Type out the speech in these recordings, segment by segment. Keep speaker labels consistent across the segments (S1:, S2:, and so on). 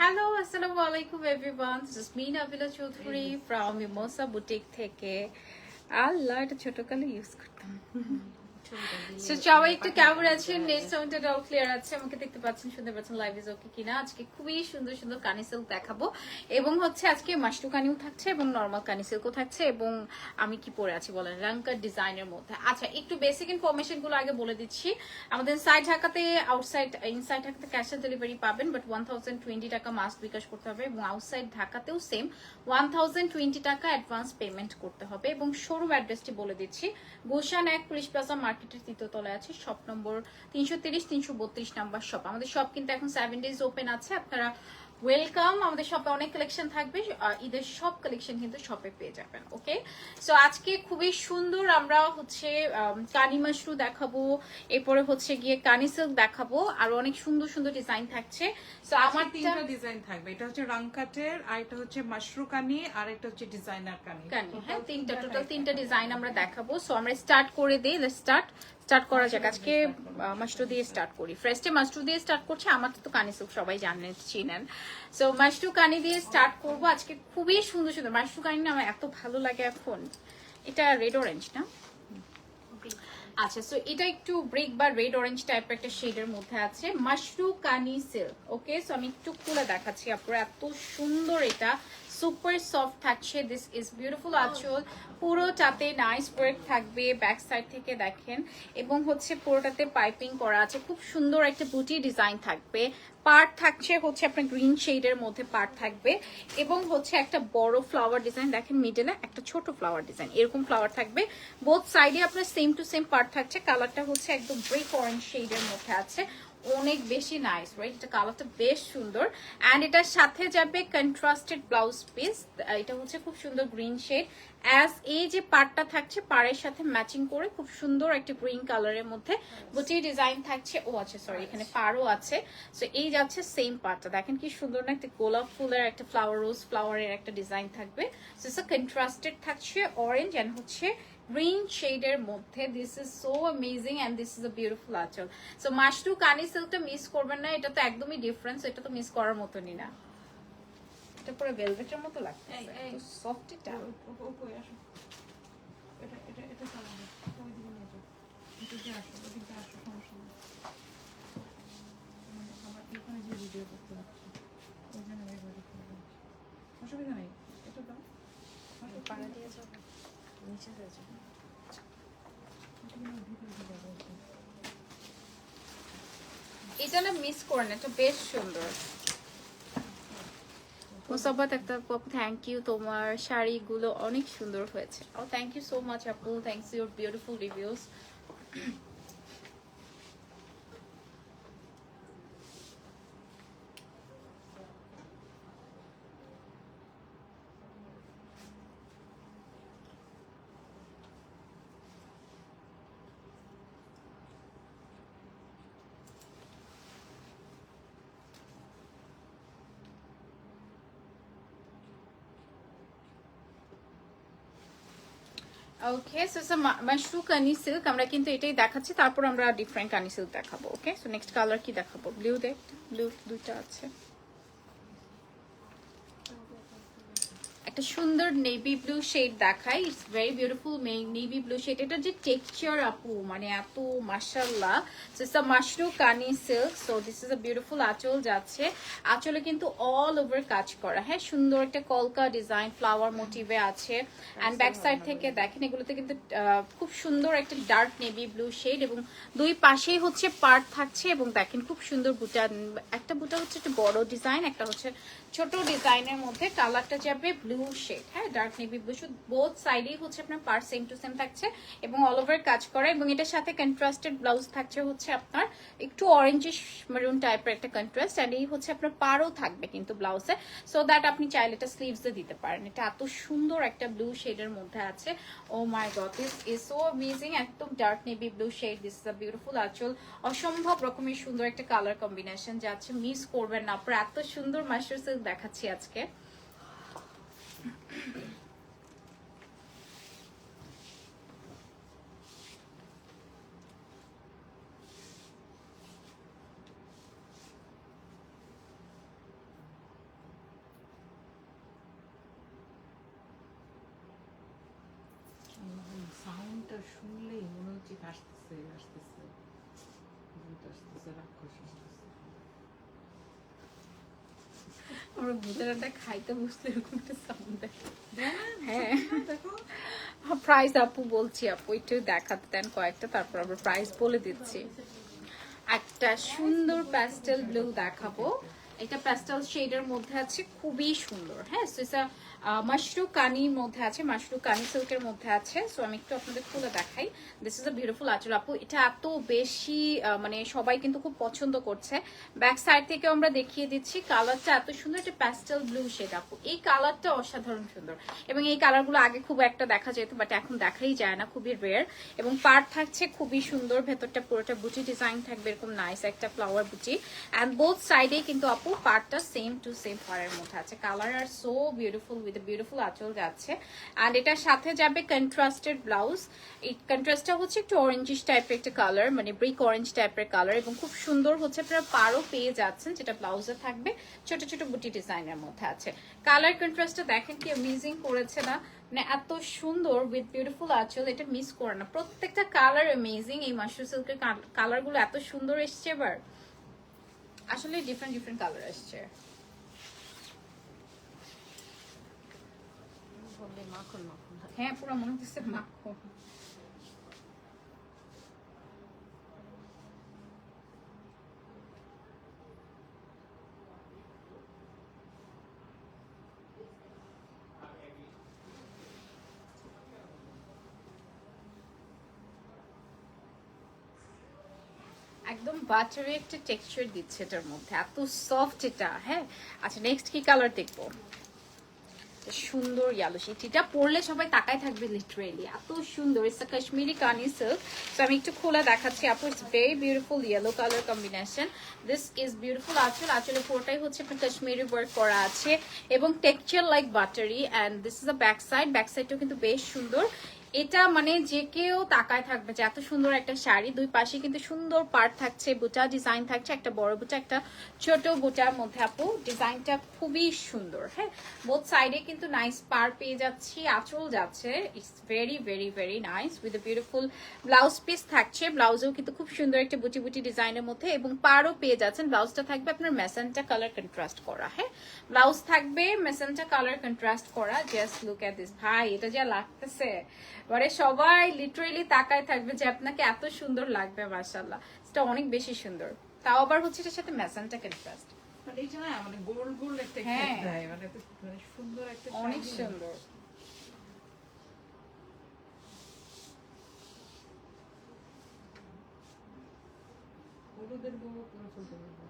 S1: Hello আসসালামু আলাইকুম everyone, this is me Nabila Chowdhury from mimosa boutique থেকে। আল্লাহ, এটা ছোটকালে ইউজ করতাম। সো সবাই একটু কেমন আছেন? নেট সাউন্ডটা অল ক্লিয়ার আছে? আমাকে দেখতে পাচ্ছেন, শুনতে পাচ্ছেন? লাইভ ইজ ওকে কিনা? আজকে খুবই সুন্দর সুন্দর কানি সিল্ক দেখাবো এবং হচ্ছে আজকে মাশরু কানিও থাকছে এবং নরমাল কানি সিল্কও থাকছে। এবং আমি কি পরে আছি বলেন, রাঙ্কার ডিজাইনের মধ্যে। আচ্ছা, একটু বেসিক ইনফরমেশন গুলো আগে বলে দিচ্ছি। আমাদের সাইড ঢাকাতে, আউটসাইড ইনসাইড ঢাকাতে ক্যাশ অন ডেলিভারি পাবেন, বাট 1020 টাকা মাস্ট বিকাশ করতে হবে এবং আউটসাইড ঢাকাতেও সেম 1020 টাকা অ্যাডভান্স পেমেন্ট করতে হবে। এবং শোরুম অ্যাড্রেসটি বলে দিচ্ছি, গুলশান 1 পুলিশ প্লাজা মার্কেটের তৃতীয় তলায় আছে, শপ নম্বর 330-332 নাম্বার শপ। আমাদের শপ কিন্তু এখন 7 ডেজ ওপেন আছে, আপনারা ওয়েলকাম। আমাদের শপে অনেক কালেকশন থাকবে, ঈদের সব কালেকশন কিন্তু শপে পেয়ে যাবেন। ওকে, সো আজকে খুবই সুন্দর আমরা হচ্ছে কানি মাশরু দেখাবো, এরপরে হচ্ছে গিয়ে কানি সিল্ক দেখাবো, আর অনেক সুন্দর সুন্দর ডিজাইন থাকছে। সো আমার
S2: তিনটা ডিজাইন থাকবে, এটা হচ্ছে রাংকাটের, আর এটা হচ্ছে মাশরু কানি, আর এটা হচ্ছে ডিজাইনার কানি।
S1: হ্যাঁ, টোটাল তিনটা ডিজাইন আমরা দেখাবো। সো আমরা স্টার্ট করে দেই, স্টার্ট করা যাক। আজকে মাশরু দিয়ে স্টার্ট করি। ফার্স্টে মাশরু দিয়ে স্টার্ট করছে, আমার তো কানি সিল্ক সবাই জানেন, চিনেন। সো মাশরু কানি দিয়ে স্টার্ট করব আজকে। খুবই সুন্দর সুন্দর মাশরু কানি না আমার এত ভালো লাগে এখন। এটা রেড অরেঞ্জ না? আচ্ছা, সো এটা একটু ব্রিক বা রেড অরেঞ্জ টাইপের একটা শেডের মধ্যে আছে, মাশরু কানি সিল্ক। ওকে, সো আমি একটু খুলে দেখাচ্ছি আপনারা, এত সুন্দর, এটা সুপার সফট থাকছে। দিস ইজ বিউটিফুল আঁচল, পুরোটাতে নাইস ওয়ার্ক থাকবে ব্যাক সাইড থেকে দেখেন, এবং হচ্ছে পুরোটাতে পাইপিং করা আছে, খুব সুন্দর একটা বুটি ডিজাইন থাকবে। পার্ট থাকছে হচ্ছে আপনার গ্রিন শেডের মধ্যে পার্ট থাকবে, এবং হচ্ছে একটা বড় ফ্লাওয়ার ডিজাইন দেখেন, মিডলে একটা ছোট ফ্লাওয়ার ডিজাইন, এরকম ফ্লাওয়ার থাকবে। বোথ সাইডে আপনার সেম টু সেম পার্ট থাকছে। কালারটা হচ্ছে একদম ব্রিক অরেঞ্জ শেডের মধ্যে আছে, অনেক বেশি নাইস, রাইট? এটা কালারটা বেশ সুন্দর। অ্যান্ড এটার সাথে যাবে কন্ট্রাস্টেড ব্লাউজ পিস, এটা হচ্ছে খুব সুন্দর গ্রিন শেড। অ্যাজ এই যে পার্টটা থাকছে, পাড়ের সাথে ম্যাচিং করে খুব সুন্দর একটা গ্রিন কালারের মধ্যে বুটি ডিজাইন থাকছে। ও আচ্ছা, সরি, এখানে পাড়ও আছে। সো এই যাচ্ছে সেম পার্টটা, দেখেন কি সুন্দর না, একটা গোলাপ ফুলের একটা ফ্লাওয়ার, রোজ ফ্লাওয়ারের একটা ডিজাইন থাকবে। সো ইটস কন্ট্রাস্টেড থাকছে অরেঞ্জ অ্যান্ড হচ্ছে গ্রিন শেডের মধ্যে। This is so amazing and this is a beautiful anchal. So Mashru Kani সিল্কটা মিস করবেন না, এটা তো একদমই ডিফারেন্স, এটা তো মিস করার মতনই না। এটা পুরো ভেলভেটের মতো লাগছে, একটু সফট। এটা
S2: ওই আসো, এটা এটা এটা চালাবে, ওই দিকে নিয়ে যাও, এদিকে আসো, ওদিকে আসো, সমস্যা নেই। আমার এখানে যে ভিডিও করতে হচ্ছে ওই জন্য এইভাবে করবো, অসুবিধা নেই। এটা দাও,
S1: পাড়া দিয়ে যাবো, নিচে হয়ে যাবে। এটা না মিস করেন, এটা বেশ সুন্দর। মোসাব্বাত একটা আপু, থ্যাংক ইউ, তোমার শাড়িগুলো অনেক সুন্দর হয়েছে। ও থ্যাংক ইউ সো মাচ আপু, thanks your beautiful reviews. Okay, so Mashru কানি সিল্ক আমরা কিন্তু এটাই দেখাচ্ছি, তারপর আমরা ডিফারেন্ট কানি সিল্ক দেখাবো। ওকে, সো নেক্সট কালার কি দেখাবো? ব্লু দেখ, ব্লু দুইটা আছে, একটা সুন্দর নেভি ব্লু শেড দেখাই। It's very beautiful navy blue shade. এটা যে টেক্সচার আপু, মানে এত মাশাআল্লাহ। সো ইটস আ মাশরু কানি silk. So this is a beautiful anchal যাচ্ছে, আঁচলে কিন্তু অল ওভার কাজ করা, হ্যাঁ, সুন্দর একটা কলকা ডিজাইন ফ্লাওয়ার মোটিভে আছে। অ্যান্ড ব্যাক সাইড থেকে দেখেন, এগুলোতে কিন্তু খুব সুন্দর একটা ডার্ক নেভি ব্লু শেড, এবং দুই পাশেই হচ্ছে পার্ট থাকছে, এবং দেখেন খুব সুন্দর বুটা, একটা বুটা হচ্ছে একটু বড় ডিজাইন, একটা হচ্ছে ছোট ডিজাইনের মধ্যে। কালারটা যাবে ব্লু শেড, হ্যাঁ, ডার্ক নেভি ব্লু। বোথ সাইডেই হচ্ছে আপনার পার্ট সেম টু সেম থাকছে এবং অল ওভার কাজ করা, এবং এটার সাথে কন্ট্রাস্টেড ব্লাউজ থাকছে হচ্ছে আপনার একটু অরেঞ্জিশ মেরুন টাইপের একটা কন্ট্রাস্ট। আর এই হচ্ছে আপনার পাড়ও থাকবে কিন্তু ব্লাউজে, সো দ্যাট আপনি চাইলে এটা স্লিভসে দিতে পারেন। এটা এত সুন্দর একটা ব্লু শেডের মধ্যে আছে। Oh my god, this is so amazing. একদম dark navy blue shade, this is a beautiful anchal. অসম্ভব রকমের সুন্দর একটা কালার কম্বিনেশন যাচ্ছে, মিস করবেন না আপনারা। এত সুন্দর মাশরু সিল্ক দেখাচ্ছি আজকে।
S2: আসতেছে আসতেছে ভূত আসতেছে রাক্ষস আসতেছে।
S1: আমরা ভূতের আড্ডা খাইতে বসতে এরকম একটা সাউন্ড দেয়।
S2: হ্যাঁ
S1: হ্যাঁ
S2: দেখো
S1: প্রাইস আপু বলছি, আপু একটু দেখাতে দেন কয়েকটা, তারপর আমরা প্রাইস বলে দিচ্ছি। একটা সুন্দর প্যাস্টেল ব্লু দেখাবো, এটা প্যাস্টেল শেডের মধ্যে আছে, খুবই সুন্দর। হ্যাঁ, সো এটা মাশরু কানির মধ্যে আছে, মাশরু কানি সিল্কের মধ্যে আছে। সো আমি একটু আপনাদের খুলে দেখাই। দিস ইজ আ বিউটিফুল আঁচল আপু, এটা এত বেশি মানে সবাই কিন্তু খুব পছন্দ করছে। ব্যাক সাইড থেকে আমরা দেখিয়ে দিচ্ছি, কালারটা এত সুন্দর, এটা প্যাস্টেল ব্লু শেড আপু, এই কালারটা অসাধারণ সুন্দর। এবং এই কালারগুলো আগে খুব একটা দেখা যেত, বাট এখন দেখাই যায় না, খুবই রেয়ার। এবং পার্ট থাকছে খুবই সুন্দর, ভেতরটা পুরোটা বুটি ডিজাইন থাকবে, এরকম নাইস একটা ফ্লাওয়ার বুটি। অ্যান্ড বোথ সাইডে কিন্তু আপু পার্টটা সেম টু সেম পাড়ের মধ্যে আছে। কালার আর so beautiful, with beautiful anchal যাচ্ছে। অ্যান্ড এটার সাথে যাবে কন্ট্রাস্টেড ব্লাউজ। এই কন্ট্রাস্টটা হচ্ছে একটু অরেঞ্জিশ টাইপের একটা কালার, মানে ব্রিক অরেঞ্জ টাইপের কালার, এবং খুব সুন্দর হচ্ছে আপনারা পাড়ও পেয়ে যাচ্ছেন, যেটা ব্লাউজে থাকবে ছোট ছোট বুটি ডিজাইনের মধ্যে আছে। কালার কন্ট্রাস্টটা দেখেন কি অ্যামেজিং করেছে না, মানে এত সুন্দর উইথ বিউটিফুল আঁচল, এটা মিস করে না। প্রত্যেকটা কালার অ্যামেজিং, এই মাশরু সিল্কের কালারগুলো এত সুন্দর এসছে এবার, আসলে ডিফারেন্ট ডিফারেন্ট কালার আসছে।
S2: মাখন মাখন
S1: হ্যাঁ, পুরো মনে হচ্ছে মাখন। একদম বাটারি একটা টেক্সচার দিচ্ছে এটার মধ্যে, এত সফট এটা। হ্যাঁ, আচ্ছা নেক্সট কি কালার দেখবো? সুন্দর ইয়েলো শেড, এটা পরলে সবাই তাকায় থাকবে লিটারেলি, এত সুন্দর। It's a Kashmiri kani silk. So আমি একটু খোলা দেখাচ্ছি আপু, it's very beautiful yellow colour combination. This is beautiful আঁচল, আঁচলে পুরোটাই হচ্ছে আপনার কাশ্মীরি ওয়ার্ক করা আছে এবং texture like buttery. And this is a back side, back সাইডটাও কিন্তু বেশ সুন্দর। এটা মানে যে কেউ তাকায় থাকবে যে এত সুন্দর একটা শাড়ি। দুই পাশে কিন্তু সুন্দর পার্ট থাকছে, বুটা ডিজাইন থাকছে, একটা বড় বুটা একটা ছোট বুটার মধ্যে আপু, ডিজাইনটা খুবই সুন্দর। হ্যাঁ, বোথ সাইডে কিন্তু নাইস পার পেয়ে যাচ্ছি, আঁচল যাচ্ছে, it's very very very nice with a beautiful blouse piece থাকছে। ব্লাউজেও কিন্তু খুব সুন্দর একটা বুটি বুটি ডিজাইনের মধ্যে, এবং পারও পেয়ে যাচ্ছেন। ব্লাউজটা থাকবে আপনার মেসেন্টা কালার কন্ট্রাস্ট করা। হ্যাঁ, ব্লাউজ থাকবে মেসেন্টা কালার কন্ট্রাস্ট করা। জাস্ট লুক এট দিস, ভাই এটা যা লাগতেছে, মানে সবাই লিটারেলি তাকায় থাকবে যে আপনাকে এত সুন্দর লাগবে। মাশাআল্লাহ, এটা অনেক বেশি সুন্দর। তাও আবার হচ্ছে এটার সাথে মেসেন্টা কন্ট্রাস্ট,
S2: মানে এটা না মানে গোল গোল একটা
S1: হ্যাঁ।
S2: effect দেয়, মানে মানে সুন্দর একটা
S1: অনেক
S2: শাড়ি।
S1: সুন্দর।
S2: হলুদের বউ পুরো চলতে পারবে।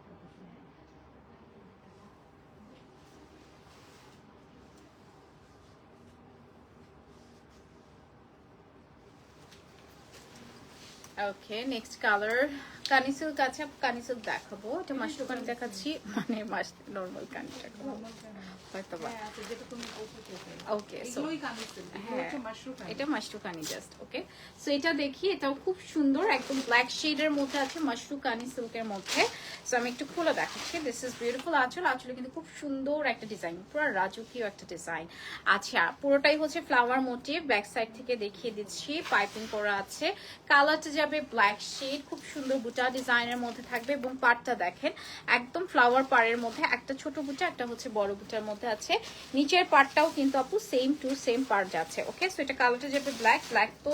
S1: ওকে, নেক্সট কালার কানি সিল্ক আছে, কানি সিল্ক দেখাবো। এটা মাশরু কানি দেখাচ্ছি, মানে নর্মাল কানি দেখাবো হয়তো বা।
S2: হ্যাঁ, আচ্ছা, যেটা তুমি বলতে চাইছো।
S1: ওকে, সো
S2: এগুলোই কানের সিল্ক, এগুলো
S1: হ্যাঁ,
S2: হচ্ছে মাশরু কানের।
S1: এটা মাশরু কানি জাস্ট। ওকে, সো এটা দেখি, এটাও খুব সুন্দর, একদম ব্ল্যাক শেডের মধ্যে আছে, মাশরু কানি সিল্কের মধ্যে। সো আমি একটু খোলা দেখাচ্ছি। দিস ইজ বিউটিফুল আঁচল, আঁচলে কিন্তু খুব সুন্দর একটা ডিজাইন, পুরো রাজকীয় একটা ডিজাইন। আচ্ছা, পুরোটাই হচ্ছে ফ্লাওয়ার মোটিভ। ব্যাক সাইড থেকে দেখিয়ে দিচ্ছি, পাইপিং করা আছে। কালারটা যাবে ব্ল্যাক শেড, খুব সুন্দর বুটা ডিজাইনের মধ্যে থাকবে, এবং পাড়টা দেখেন একদম ফ্লাওয়ার পাড়ের মধ্যে, একটা ছোট বুটা একটা হচ্ছে বড় বুটার মধ্যে আছে। নিচের পার্টটাও কিন্তু আপু সেম টু সেম পার্ট যাচ্ছে। ওকে, সো এটা কালারটা যাবে ব্ল্যাক। ব্ল্যাক তো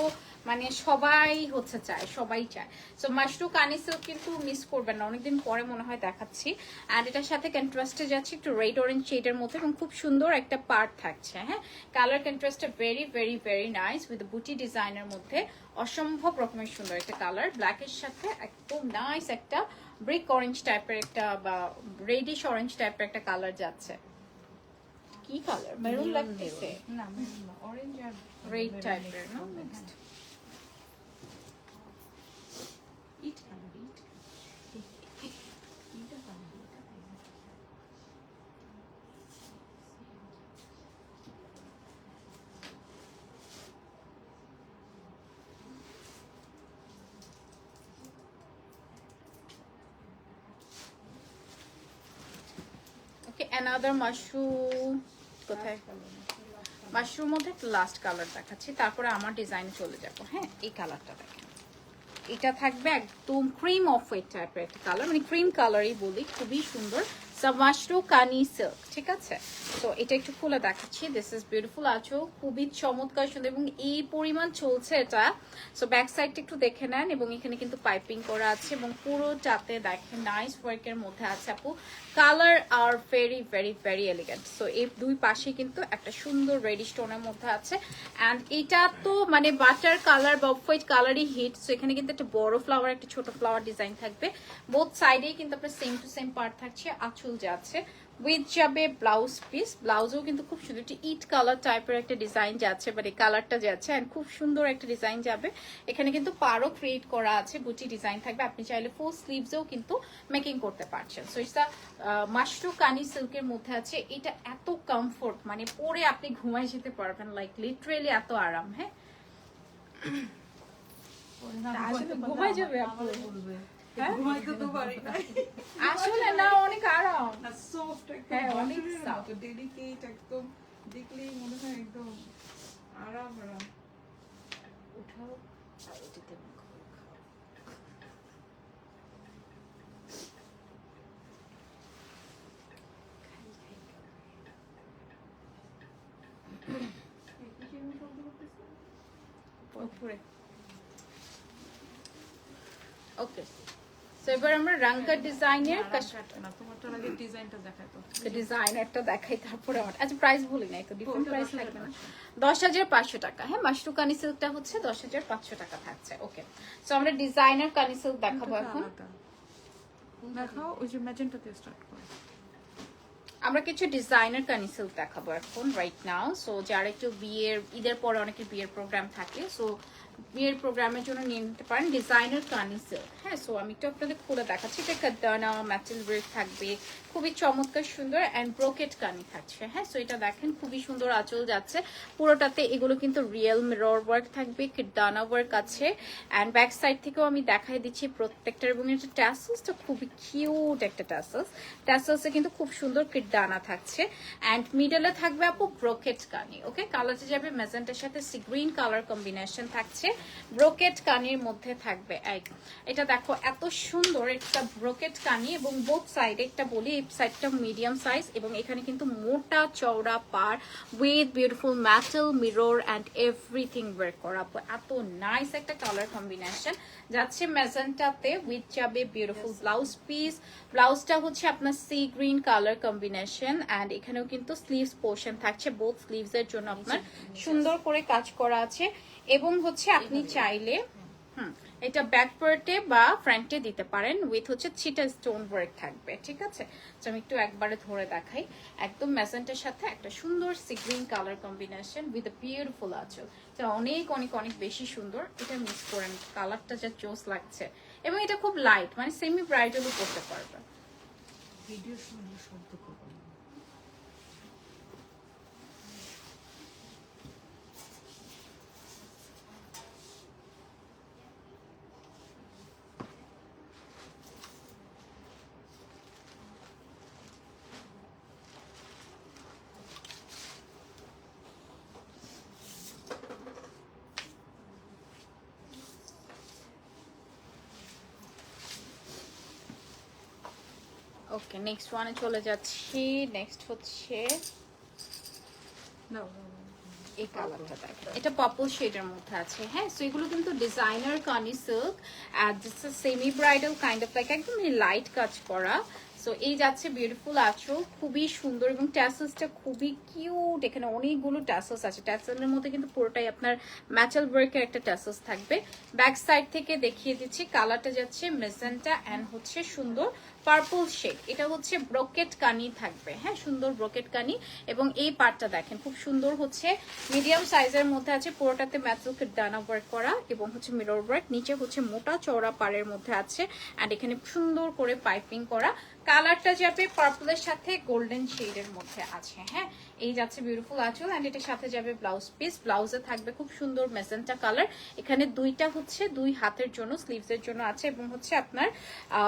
S1: মানে সবাই হচ্ছে চায়, সবাই চায়। সো মাশরু কানি সিল্ক কিন্তু মিস করবেন না, অনেকদিন পরে মনে হয় দেখাচ্ছি। অ্যান্ড এটার সাথে কন্ট্রাস্টে যাচ্ছে একটু রেড অরেঞ্জ শেডের মধ্যে, এবং খুব সুন্দর একটা পার্ট থাকছে। হ্যাঁ, কালার কন্ট্রাস্টটা very very very nice with buti ডিজাইনের মধ্যে, অসম্ভব রকমের সুন্দর একটা কালার। ব্ল্যাকের সাথে একদম নাইস একটা ব্রিক অরেঞ্জ টাইপের একটা বা রেডিশ অরেঞ্জ টাইপের একটা কালার যাচ্ছে। কি কালার, মেরুন লাগতেছে,
S2: না মেরুন না, অরেঞ্জ আর
S1: রেড টাইপের না নেক্সট।
S2: ইট কালার, ইট ইটা কালার।
S1: ওকে, অ্যানাদার মাশরুম কোথায়? মাশরুম মধ্যে লাস্ট কালার দেখাচ্ছি, তারপরে আমার ডিজাইনে চলে যাব। হ্যাঁ, এই কালারটা দেখেন, এটা থাকবে একদম ক্রিম অফ হোয়াইট টাইপের একটা কালার, মানে ক্রিম কালারই বলি, খুবই সুন্দর। মাশরু কানি সিল্ক, ঠিক আছে। তো এটা একটু খুলে দেখাচ্ছি। দিস ইজ বিউটিফুল আঁচল, খুবই চমৎকার সুন্দর এবং এই পরিমাণ চলছে এটা। সো ব্যাক সাইডটা একটু দেখে নেন এবং এখানে কিন্তু পাইপিং করা আছে এবং পুরোটাতে দেখেন নাইস ওয়ার্কের মধ্যে আছে আপু। Colour are very very very elegant. So এই দুই পাশে কিন্তু একটা সুন্দর রেডি স্টোনের মধ্যে আছে। অ্যান্ড এটা তো মানে বাটার কালার বা অফ হোয়াইট কালারই হিট। সো এখানে কিন্তু একটা বড় ফ্লাওয়ার, একটা ছোট ফ্লাওয়ার ডিজাইন থাকবে। বোথ সাইডেই কিন্তু আপনার সেম টু সেম পার্ট থাকছে। আঁচল যে আছে উইথ যাবে ব্লাউজ পিস, ব্লাউজও কিন্তু খুব সুন্দর একটি ইট কালার টাইপের একটা ডিজাইন যাচ্ছে, মানে কালারটা যাচ্ছে অ্যান্ড খুব সুন্দর একটা ডিজাইন যাবে। এখানে কিন্তু পারও ক্রিয়েট করা আছে, বুটি ডিজাইন থাকবে। আপনি চাইলে ফুল স্লিভসেও কিন্তু মেকিং করতে পারছেন। সো এটা মাশরু কানি সিল্কের মধ্যে আছে। এটা এত কমফোর্ট, মানে পরে আপনি ঘুমায় যেতে পারবেন, লাইক লিটারেলি এত আরাম। হ্যাঁ, আসলে ঘুমায় যাবে আপু।
S2: ঘুমাইতে তো পারি না।
S1: আসলে না, অনেক আরাম।
S2: না সফট একদম,
S1: হ্যাঁ, অনেক
S2: বাটুরের
S1: soft।
S2: মতো, ডেলিকেট একদম, দেখলেই মনে হয় একদম আরাম আরাম।
S1: উঠাও আর এটাতে মুখ খাও। উপরে ওকে। সো এবার আমরা রাঙ্কা ডিজাইনের
S2: না তোমারটার আগে ডিজাইনটা দেখাই তো।
S1: ডিজাইনারটা দেখাই, তারপরে আমার আচ্ছা প্রাইস বলি নাই তো, ডিফারেন্ট প্রাইস থাকবে না। 10,500 টাকা। হ্যাঁ, মাশরু কানি সিল্কটা হচ্ছে 10,500 টাকা থাকছে। ওকে, সো আমরা ডিজাইনার কানি সিল্ক দেখাবো এখন।
S2: দেখাও, ওই যে ম্যাজেন্টাতে স্টার্ট করো।
S1: আমরা কিছু ডিজাইনার কানি সিল্ক দেখাবো এখন রাইট নাও। সো যারা একটু বিয়ের, ঈদের পরে অনেকের বিয়ের প্রোগ্রাম থাকে, সো বিয়ের প্রোগ্রামের জন্য নিয়ে নিতে পারেন ডিজাইনার কানি সিল্ক। হ্যাঁ, সো আমি একটু আপনাদের খুলে দেখাচ্ছি। এটা কাদানা ম্যাটেল ওয়ার্ক থাকবে, খুবই চমৎকার সুন্দর অ্যান্ড ব্রোকেট কানি থাকছে। হ্যাঁ, সো এটা দেখেন খুবই সুন্দর আঁচল যাচ্ছে পুরোটাতে। এগুলো কিন্তু রিয়েল মিরর ওয়ার্ক থাকবে, কাদানা ওয়ার্ক আছে। অ্যান্ড ব্যাক সাইড থেকেও আমি দেখাই দিচ্ছি প্রত্যেকটার। এবং এটা ট্যাসেলসটা খুবই কিউট একটা ট্যাসেলস। ট্যাসেলসে কিন্তু খুব সুন্দর দানা থাকছে অ্যান্ড মিডলে থাকবে আপু ব্রোকেট কানি। ওকে, কালারটা যাবে ম্যাজেন্টার সাথে সি গ্রিন কালার কম্বিনেশন থাকছে, ব্রোকেট কানির মধ্যে থাকবে। এটা দেখো এত সুন্দর একটা ব্রোকেট কানি এবং বোথ সাইড, একটা বলি এই সাইডটা মিডিয়াম সাইজ এবং এখানে কিন্তু মোটা চওড়া পার with beautiful metal mirror and everything work করা। এত নাইস একটা কালার কম্বিনেশন যাচ্ছে ম্যাজেন্টাতে উইথ যাবে বিউটিফুল ব্লাউজ পিস। ব্লাউজটা হচ্ছে আপনার sea green colour combination and এখানেও কিন্তু স্লিভস পোর্শন থাকছে, বোথ স্লিভস এর জন্য আপনার সুন্দর করে কাজ করা আছে। এবং হচ্ছে আপনি চাইলে এটা ব্যাক পার্টে বা ফ্রন্টে দিতে পারেন উইথ হচ্ছে চিটা স্টোন ওয়ার্ক থাকবে, ঠিক আছে। তো আমি একটু একবারে ধরে দেখাই। একদম ম্যাজেন্টার সাথে একটা সুন্দর C green colour combination with a beautiful anchal. এটা অনেক অনেক অনেক বেশি সুন্দর। এটা মিস করেন, কালারটা যা জোস লাগছে এবং এটা খুব লাইট, মানে সেমি ব্রাইডালও করতে পারবে।
S2: ভিডিও শুনলে শব্দ করবো না।
S1: ওকে, নেক্সট ওয়ানে চলে যাচ্ছি। নেক্সট হচ্ছে এই কালারটা দেখেন, এটা পার্পল শেডের মধ্যে আছে। হ্যাঁ, সো এগুলো কিন্তু ডিজাইনার কানি সিল্ক আর this is semi bridal kind of like একদম লাইট কাজ করা। সো এই যাচ্ছে বিউটিফুল আঁচল, খুবই সুন্দর এবং ট্যাসেলসটা খুবই কিউট। এখানে অনেকগুলো ট্যাসেলস আছে, ট্যাসেলের মধ্যে কিন্তু পুরোটাই আপনার ম্যাটাল ওয়ার্কের একটা ট্যাসেলস থাকবে। ব্যাক সাইড থেকে দেখিয়ে দিচ্ছি, কালারটা যাচ্ছে মেজেন্টা অ্যান্ড হচ্ছে সুন্দর পার্পল শেড। এটা হচ্ছে ব্রোকেট কানি থাকবে। হ্যাঁ, সুন্দর ব্রোকেট কানি এবং এই পার্টটা দেখেন খুব সুন্দর হচ্ছে মিডিয়াম সাইজের মধ্যে আছে, পুরোটাতে ম্যাটাল ডানা ওয়ার্ক করা এবং হচ্ছে মিরর ওয়ার্ক। নিচে হচ্ছে মোটা চওড়া পাড়ের মধ্যে আছে অ্যান্ড এখানে সুন্দর করে পাইপিং করা। কালারটা যাবে পার্পলের সাথে গোল্ডেন শেডের মধ্যে আছে। হ্যাঁ, এই যাচ্ছে বিউটিফুল আঁচল এন্ড এটার সাথে যাবে ব্লাউজ পিস। ব্লাউজে থাকবে খুব সুন্দর মেজেন্টা কালার। এখানে দুইটা হচ্ছে দুই হাতের জন্য, স্লিভসের জন্য আছে এবং হচ্ছে আপনার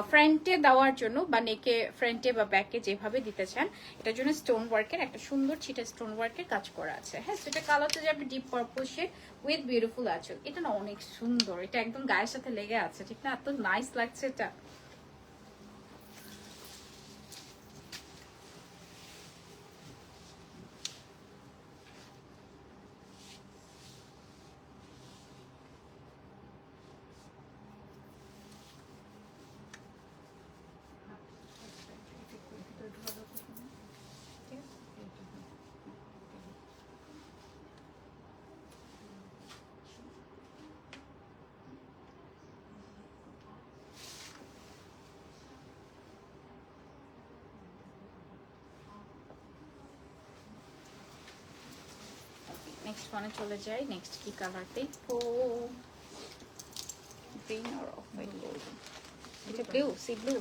S1: ফ্রন্টে দেওয়ার জন্য বা নেকে ফ্রন্টে বা ব্যাকে যেভাবে দিতে চান এটার জন্য স্টোন ওয়ার্কের একটা সুন্দর ছিটা স্টোন ওয়ার্কের কাজ করা আছে। হ্যাঁ, সেটা কালারটা যাবে deep purple shade with beautiful anchal. এটা না অনেক সুন্দর, এটা একদম গায়ের সাথে লেগে আছে, ঠিক না? এত নাইস লাগছে এটা। নেক্সট ওয়ানে চলে যাই। নেক্সট কি কালার দেখবো? গ্রিন আর অফ হোয়াইট গোল্ডেন। এটা ব্লু, সি ব্লু।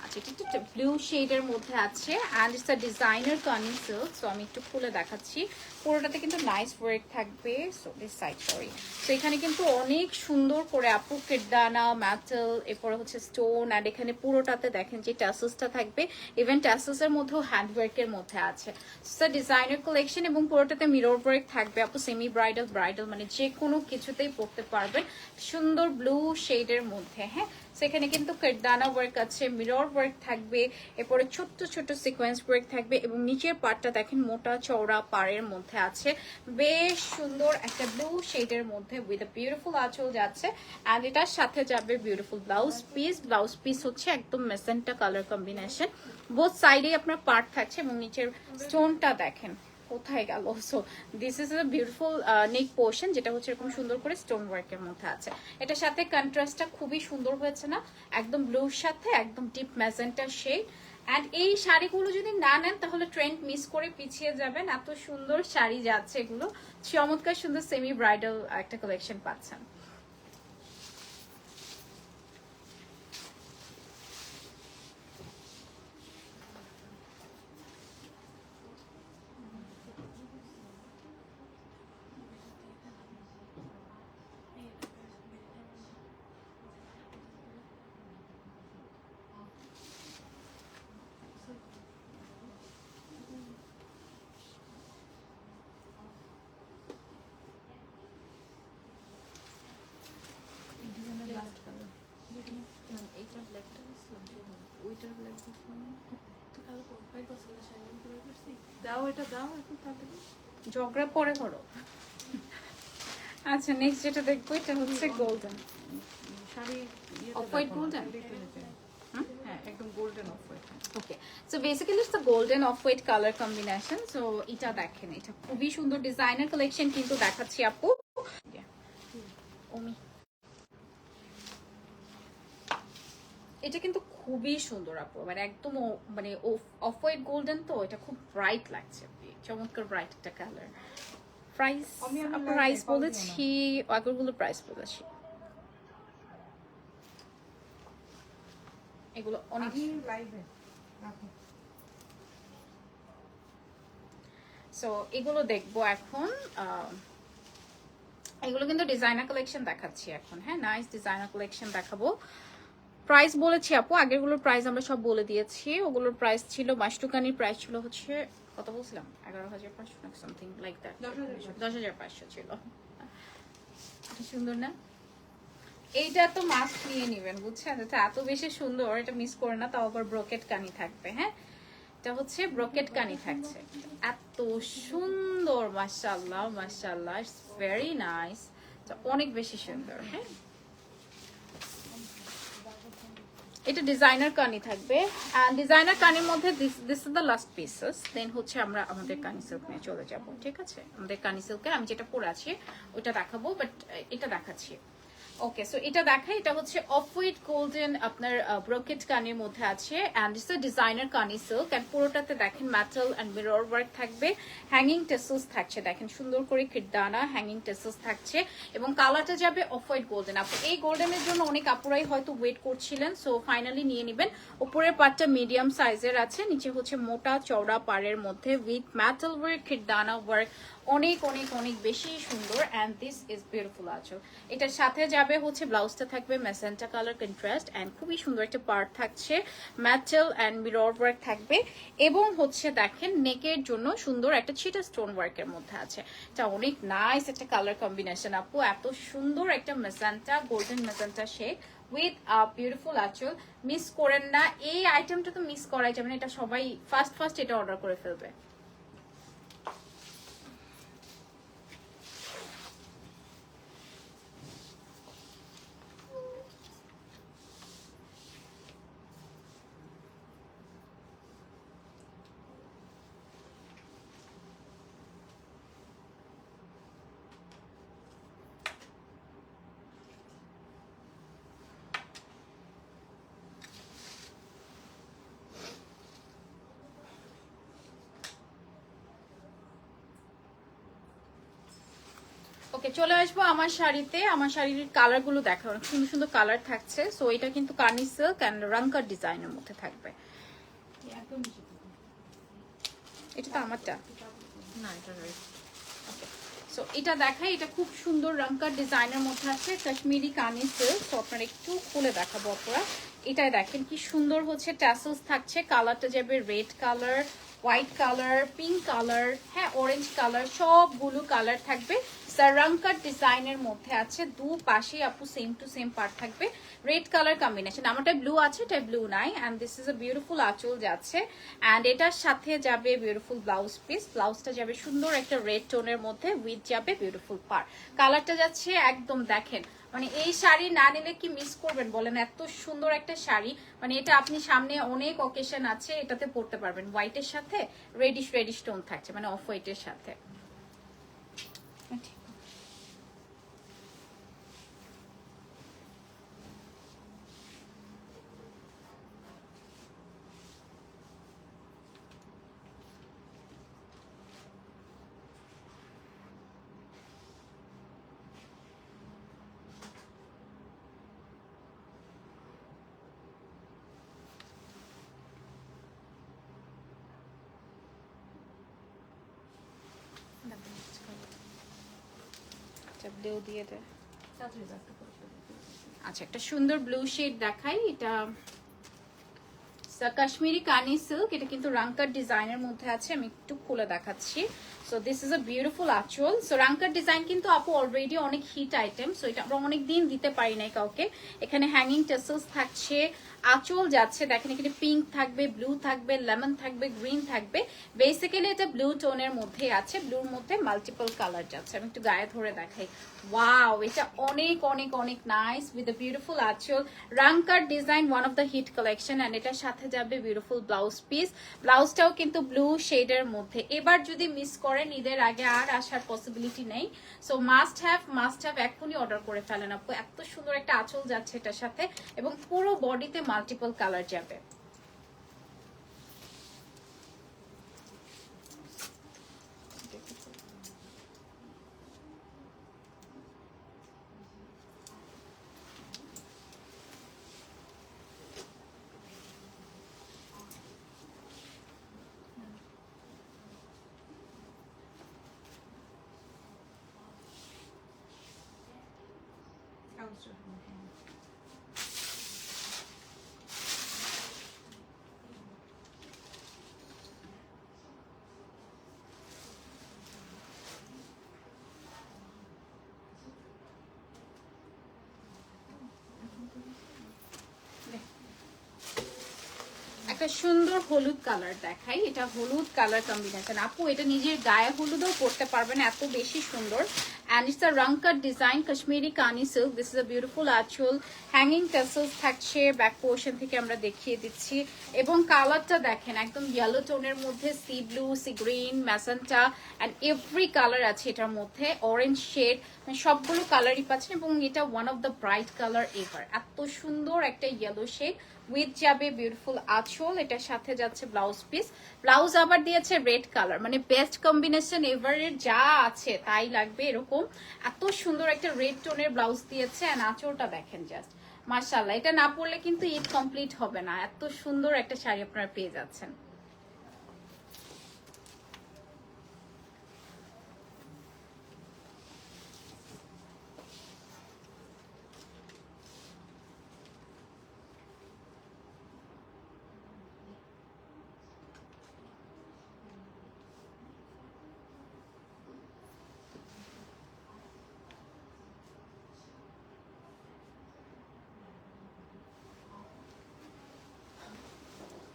S1: আচ্ছা, এটা একটু ব্লু শেডের মধ্যে আছে and it's a designer Kani silk. So আমি একটু খুলে দেখাচ্ছি। পুরোটাতে কিন্তু নাইস ওয়ার্ক থাকবে। So this side sorry. So এখানে কিন্তু অনেক সুন্দর করে আপু কেডানা মেটাল, এরপরে হচ্ছে স্টোন অ্যান্ড এখানে পুরোটাতে দেখেন যে টাসেলসটা থাকবে। ইভেন টাসেলসের মধ্যেও হ্যান্ডওয়ার্কের মধ্যে আছে। সো ডিজাইনার কালেকশন এবং পুরোটাতে মিরর ওয়ার্ক থাকবে আপু। সেমি ব্রাইডাল, ব্রাইডাল মানে যে কোনো কিছুতেই পরতে পারবেন। সুন্দর ব্লু শেডের মধ্যে। হ্যাঁ, সেখানে কিন্তু কারদানা ওয়ার্ক আছে, মিরর ওয়ার্ক থাকবে, এরপরে ছোট্ট ছোট্ট সিকোয়েন্স ওয়ার্ক থাকবে এবং নিচের পার্টটা দেখেন মোটা চওড়া পাড়ের মধ্যে আছে। বেশ সুন্দর একটা ব্লু শেডের মধ্যে উইথ আ বিউটিফুল আঁচল যাচ্ছে অ্যান্ড এটার সাথে যাবে beautiful blouse piece. Blouse piece হচ্ছে একদম মেজেন্টা কালার কম্বিনেশন। বোথ সাইডে আপনার পার্ট থাকছে এবং নিচের স্টোনটা দেখেন কোথায় গেল। So this is a beautiful neck portion, যেটা হচ্ছে এরকম সুন্দর করে স্টোন ওয়ার্কের মধ্যে আছে। এটার সাথে কন্ট্রাস্টটা খুবই সুন্দর হয়েছে না? একদম ব্লুর সাথে একদম ডিপ ম্যাজেন্টা শেড। অ্যান্ড এই শাড়িগুলো যদি না নেন তাহলে ট্রেন্ড মিস করে পিছিয়ে যাবেন। এত সুন্দর শাড়ি যাচ্ছে এগুলো, চমৎকার সুন্দর সেমি ব্রাইডাল একটা কালেকশন পাচ্ছেন।
S2: দাও, এটা দাও এখন তাড়াতাড়ি।
S1: ঝগড়া পরে করো। আচ্ছা, নেক্সট যেটা দেখবো এটা হচ্ছে golden
S2: sari
S1: off white golden.
S2: হ্যাঁ, একদম golden off white.
S1: Okay, so basically it's the golden off white colour combination. So এটা দেখেন, এটা খুবই সুন্দর ডিজাইনার কালেকশন কিন্তু দেখাচ্ছি আপু। ওমি, এটা কিন্তু খুবই সুন্দর আপু, মানে একদম মানে অফ হোয়াইট গোল্ডেন, তো এটা খুব ব্রাইট লাগছে, চমৎকার ব্রাইট একটা কালার। প্রাইস প্রাইস বলেছি, আগরগুলো প্রাইস বলেছি। এগুলো অনেক
S2: লাইভে রাখো।
S1: সো এগুলো দেখবো এখন। এগুলো কিন্তু ডিজাইনার কালেকশন দেখাচ্ছি এখন। হ্যাঁ, নাইস ডিজাইনার কালেকশন দেখাবো। প্রাইস বলেছি আপু, আগেরগুলোর প্রাইস আমরা সব বলে দিয়েছি। ওগুলোর প্রাইস ছিল, মাসটুকানির প্রাইস ছিল হচ্ছে কত বলছিলাম, 11,500 সামথিং লাইক দ্যাট, 10,500 ছিল। সুন্দর না? এইটা তো মাস্ক নিয়ে নিবেন, বুঝছেন? এটা এত বেশি সুন্দর, এটা মিস করে না। তাও আবার ব্রোকেট কানি থাকবে। হ্যাঁ, এটা হচ্ছে ব্রোকেট কানি থাকছে, এত সুন্দর, মাশাআল্লাহ মাশাআল্লাহ, ইটস ভেরি নাইস, অনেক বেশি সুন্দর। হ্যাঁ, এটা ডিজাইনার কানি থাকবে। ডিজাইনার কানির মধ্যে this is the last pieces. Then হচ্ছে আমরা আমাদের কানি সিল্ক নিয়ে চলে যাব। ঠিক আছে, আমাদের কানি সিল্কের আমি যেটা পরে আছি ওইটা দেখাবো, বাট এটা দেখাচ্ছি। ওকে, সো এটা দেখাই, এটা হচ্ছে অফ হোয়াইট গোল্ডেন আপনার ব্রোকেট কানের মধ্যে আছে and it's a designer Kani silk and পুরোটাতে দেখেন মেটাল এন্ড মিরর ওয়ার্ক থাকবে, হ্যাঙ্গিং টেসেলস থাকছে, দেখেন সুন্দর করে কিরদানা হ্যাঙ্গিং টেসেলস থাকছে এবং কালারটা যাবে অফ হোয়াইট গোল্ডেন। আপু এই গোল্ডেনের জন্য অনেক আপুরাই হয়তো ওয়েট করছিলেন, সো ফাইনালি নিয়ে নেবেন। উপরের পার্টটা মিডিয়াম সাইজের আছে, নিচে হচ্ছে মোটা চওড়া পাড়ের মধ্যে উইথ মেটাল ওয়ার্ক, কিরদানা ওয়ার্ক, অনেক অনেক অনেক বেশি সুন্দর এন্ড দিস ইজ বিউটিফুল আঁচল। এটার সাথে যাবে হচ্ছে ব্লাউজটা থাকবে ম্যাজেন্টা কালার কন্ট্রাস্ট এন্ড খুবই সুন্দর একটা পার্ট থাকছে, মেটাল এন্ড মিরর ওয়ার্ক থাকবে এবং হচ্ছে দেখেন নেকের জন্য সুন্দর একটা ছিটা স্টোন ওয়ার্কের মধ্যে আছে। এটা অনেক নাইস একটা কালার কম্বিনেশন আপু, এত সুন্দর একটা magenta golden magenta shade with beautiful anchal. Miss করেন না, এই আইটেমটা তো মিস করাই যাবে না, এটা সবাই ফার্স্ট এটা অর্ডার করে ফেলবে। ওকে, চলে আসবো আমার শাড়িতে। আমার শাড়ির কালার গুলো দেখো, অনেক সুন্দর সুন্দর কালার থাকছে। সো এটা কিন্তু কার্নি সিল্ক এন্ড রাঙ্কার ডিজাইনের মধ্যে থাকবে।
S2: একদম নিচে থেকে।
S1: এটা তো আমারটা।
S2: না এটা রাইট।
S1: সো এটা দেখাই, এটা খুব সুন্দর রাঙ্কার ডিজাইনের মধ্যে আছে, কাশ্মীরি কার্নি সিল্ক। সো আপনারা একটু খুলে দেখাবো আপনারা। এটাই দেখেন কি সুন্দর হচ্ছে ট্যাসেলস থাকছে, কালারটা যাবে red colour, white colour, pink colour, হ্যাঁ অরেঞ্জ কালার, সবগুলো কালার থাকবে। সারাঙ্কার ডিজাইনের মধ্যে আছে, দু পাশে আপু সেম টু সেম পার্ট থাকবে, রেড কালার কম্বিনেশন। আমারটা ব্লু আছে, এটা ব্লু নাই and this is a beautiful anchal যাচ্ছে এন্ড এটার সাথে যাবে বিউটিফুল ব্লাউজ পিস। ব্লাউজটা যাবে সুন্দর একটা রেড টোনের মধ্যে উইথ যাবে বিউটিফুল পার। কালারটা যাচ্ছে একদম দেখেন, মানে এই শাড়ি না নিলে কি মিস করবেন বলেন, এত সুন্দর একটা শাড়ি। মানে এটা আপনি সামনে অনেক অকেশন আছে, এটাতে পরতে পারবেন। হোয়াইটের সাথে রেডিশ টোন থাকছে, মানে অফ হোয়াইটের সাথে। ব্লু দিয়ে দে।
S2: তাড়াতাড়ি ব্যাগটা করে ফেলো।
S1: আচ্ছা, একটা সুন্দর ব্লু শেড দেখাই, এটা কাশ্মীরি কানি সিল্ক, এটা কিন্তু রাঙ্কার ডিজাইনের মধ্যে আছে। আমি একটু খুলে দেখাচ্ছি। So this is a beautiful anchal. So রাঙ্কার design কিন্তু আপু অলরেডি অনেক হিট আইটেম, সো এটা আমরা অনেক দিন দিতে পারি নাই কাউকে। এখানে হ্যাঙ্গিং টেসেলস থাকছে, আঁচল যাচ্ছে দেখেন, এখানে পিঙ্ক থাকবে, ব্লু থাকবে, লেমন থাকবে, গ্রিন থাকবে। বেসিক্যালি এটা ব্লু টোনের মধ্যে আছে, ব্লুর মধ্যে মাল্টিপল কালার যাচ্ছে। আমি একটু গায়ে ধরে দেখাই। ওয়াও, এটা অনেক অনেক অনেক nice with a beautiful anchal. রাঙ্কার design one of the hit collection and এটার সাথে যাবে বিউটিফুল ব্লাউজ পিস। ব্লাউজটাও কিন্তু ব্লু শেডের মধ্যে। এবার যদি মিস করেন ঈদের আগে আর আসার পসিবিলিটি নেই, সো মাস্ট হ্যাভ এখনই অর্ডার করে ফেলেন আপু। এত সুন্দর একটা আঁচল যাচ্ছে এটার সাথে এবং পুরো বডিতে মাল্টিপল কালার যাবে।
S2: কাগজটা ফেলো।
S1: একটা সুন্দর হলুদ কালার দেখাই, এটা হলুদ কালার কম্বিনেশন। আপু এটা নিজের গায়ে হলুদও পরতে পারবেন, এত বেশি সুন্দর। অ্যান্ড ইটস আ রাংকাট design, Kashmiri kani silk. This is a beautiful anchal, hanging tassels থাকছে, ব্যাক পোর্শন থেকে আমরা দেখিয়ে দিচ্ছি। এবং কালারটা দেখেন একদম ইয়েলো টোনের মধ্যে, C blue, sea green, magenta and every colour আছে এটার মধ্যে, অরেঞ্জ শেড, মানে সবগুলো কালারই পাচ্ছেন। এবং এটা one of the bright colour ever, এত সুন্দর একটা ইয়েলো শেড উইথ যাবে বিউটিফুল আঁচল, এটার সাথে যাচ্ছে ব্লাউজ পিস। ব্লাউজ আবার দিয়েছে রেড কালার, মানে বেস্ট কম্বিনেশন এভারের যা আছে তাই লাগবে এরকম। এত সুন্দর একটা রেড টোনের ব্লাউজ দিয়েছে, অ্যান্ড আঁচলটা দেখেন জাস্ট মাশাআল্লাহ। এটা না পরলে কিন্তু ঈদ কমপ্লিট হবে না, এত সুন্দর একটা শাড়ি আপনারা পেয়ে যাচ্ছেন।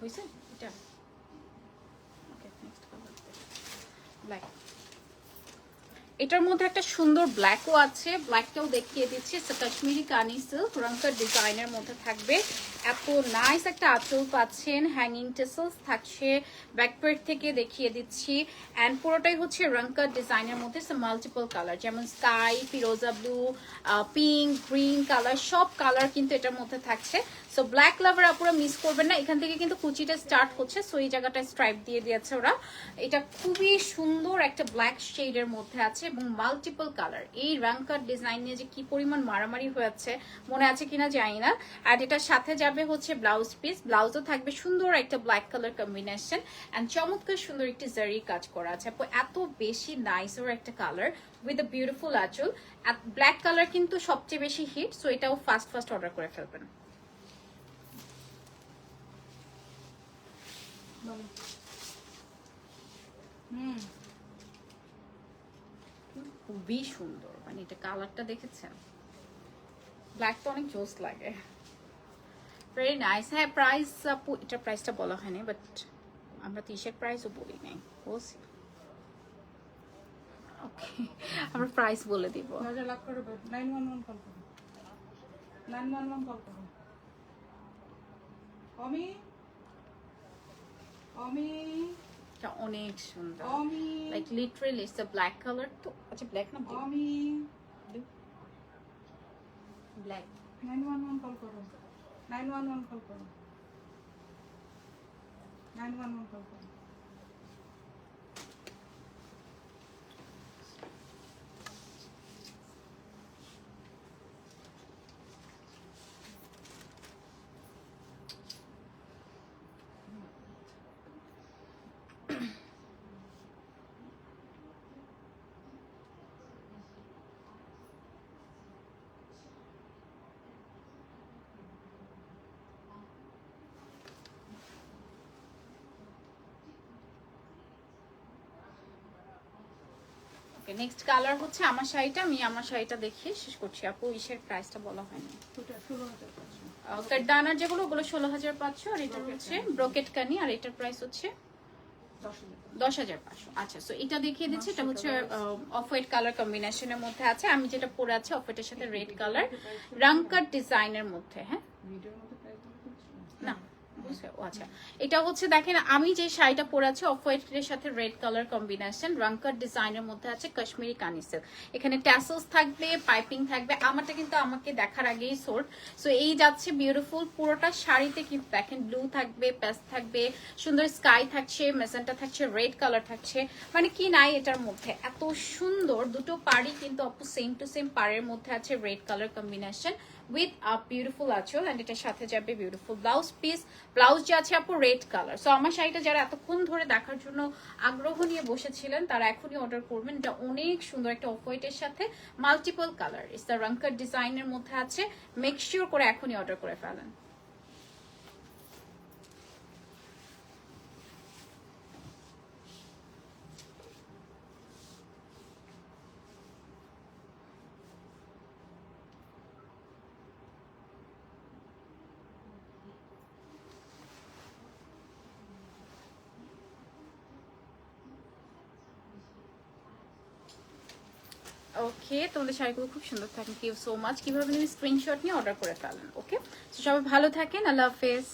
S1: হয়েছে এটা, ওকে নেক্সট কালার ব্ল্যাক। এটার মধ্যে একটা সুন্দর ব্ল্যাকও আছে, ব্ল্যাকটাও দেখিয়ে দিচ্ছি। কাশ্মীরি কানি সিল্ক রাংকাট ডিজাইনের মধ্যে থাকবে, এত নাইস একটা আঁচল পাচ্ছেন, হ্যাঙ্গিং টেসেলস থাকছে, ব্যাকপ্যাক থেকে দেখিয়ে দিচ্ছি। অ্যান্ড পুরোটাই হচ্ছে রাংকাট ডিজাইনের মধ্যে মাল্টিপল কালার, যেমন স্কাই, ফিরোজা ব্লু, পিঙ্ক, গ্রিন কালার, সব কালার কিন্তু এটার মধ্যে থাকছে। সো ব্ল্যাক লাভার আপুরা মিস করবেন না, এখান থেকে কিন্তু কুচিটা স্টার্ট হচ্ছে। সো এই জায়গাটায় স্ট্রাইপ দিয়ে দিয়েছে ওরা। এটা খুবই সুন্দর একটা ব্ল্যাক শেডের মধ্যে আছে এবং মাল্টিপল কালার। এই রাংকাট ডিজাইন নিয়ে যে কি পরিমাণ মারামারি হয়েছে মনে আছে কিনা জানি না। আর এটার সাথে যাবে হচ্ছে ব্লাউজ পিস, ব্লাউজও থাকবে সুন্দর একটা ব্ল্যাক কালার কম্বিনেশন অ্যান্ড চমৎকার সুন্দর একটি জারি কাজ করা আছে। এত বেশি নাইস ওর একটা কালার উইথ আ বিউটিফুল আঁচল। ব্ল্যাক কালার কিন্তু সবচেয়ে বেশি হিট, সো এটাও ফাস্ট ফাস্ট অর্ডার করে ফেলবেন। খুবই সুন্দর, মানে এটা কালারটা দেখেছেন, ব্ল্যাক তো অনেক জোস লাগে, ভেরি নাইস। হ্যাঁ প্রাইস আপু এটার প্রাইসটা বলা হয়নি, বাট আমরা টি-শার্ট প্রাইসও বলি নাই, বলছি ওকে আমরা প্রাইস বলে দিব।
S2: 911 কল করো, 911 কল করো। অমি অমি
S1: এটা অনেক সুন্দর,
S2: Omi
S1: like literally it's a black colour. তো আচ্ছা ব্ল্যাক না
S2: অমি
S1: ব্ল্যাক।
S2: 911 কল করো, 911 কল করো, 911 কল করো।
S1: নেক্সট কালার হচ্ছে আমার শাড়িটা, আমি আমার শাড়িটা দেখিয়ে শেষ করছি। আপু ইসের প্রাইসটা বলা হয়নি। কারদানার যেগুলো ওগুলো 16,500, আর এটা হচ্ছে ব্রোকেট কানি, আর এটার প্রাইস হচ্ছে 10,500। আচ্ছা, সো এটা দেখিয়ে দিচ্ছি। এটা হচ্ছে অফ হোয়াইট কালার কম্বিনেশনের মধ্যে আছে, আমি যেটা পরে আছি অফ হোয়াইটের সাথে রেড কালার, রাংকাট ডিজাইনের মধ্যে। হ্যাঁ না আচ্ছা, এটা হচ্ছে দেখেন আমি যে শাড়িটা পরে আছি অফ হোয়াইটের সাথে রেড কালার কম্বিনেশন, রাংকাট ডিজাইনের মধ্যে আছে, কাশ্মীরি কানি সিল্ক। এখানে ট্যাসেলস থাকবে, পাইপিং থাকবে। আমারটা কিন্তু আমাকে দেখার আগেই সোল্ড। সো এই যাচ্ছে বিউটিফুল পুরোটা শাড়িতে, কিন্তু দেখেন ব্লু থাকবে, পেস্ট থাকবে, সুন্দর স্কাই থাকছে, মেজেন্টা থাকছে, রেড কালার থাকছে, মানে কি নাই এটার মধ্যে। এত সুন্দর দুটো পাড়ি কিন্তু আপু সেম টু সেম পাড়ের মধ্যে আছে, red colour combination with a beautiful আঁচল, অ্যান্ড এটার সাথে যাবে বিউটিফুল ব্লাউজ পিস। ব্লাউজ যে আছে আপু রেড কালার। সো আমার শাড়িটা যারা এতক্ষণ ধরে দেখার জন্য আগ্রহ নিয়ে বসেছিলেন তারা এখনই অর্ডার করবেন। এটা অনেক সুন্দর একটা অফ হোয়াইটের সাথে মাল্টিপল কালার, ইটস দ্য রাংকাট ডিজাইনের মধ্যে আছে। মেক শিওর করে এখনই অর্ডার করে ফেলেন। ওকে, তোমাদের শাড়িগুলো খুব সুন্দর। Thank you so much. কিভাবে তুমি স্ক্রিনশট নিয়ে অর্ডার করে ফেলেন। ওকে, সবাই ভালো থাকেন, আল্লাহ হাফেজ।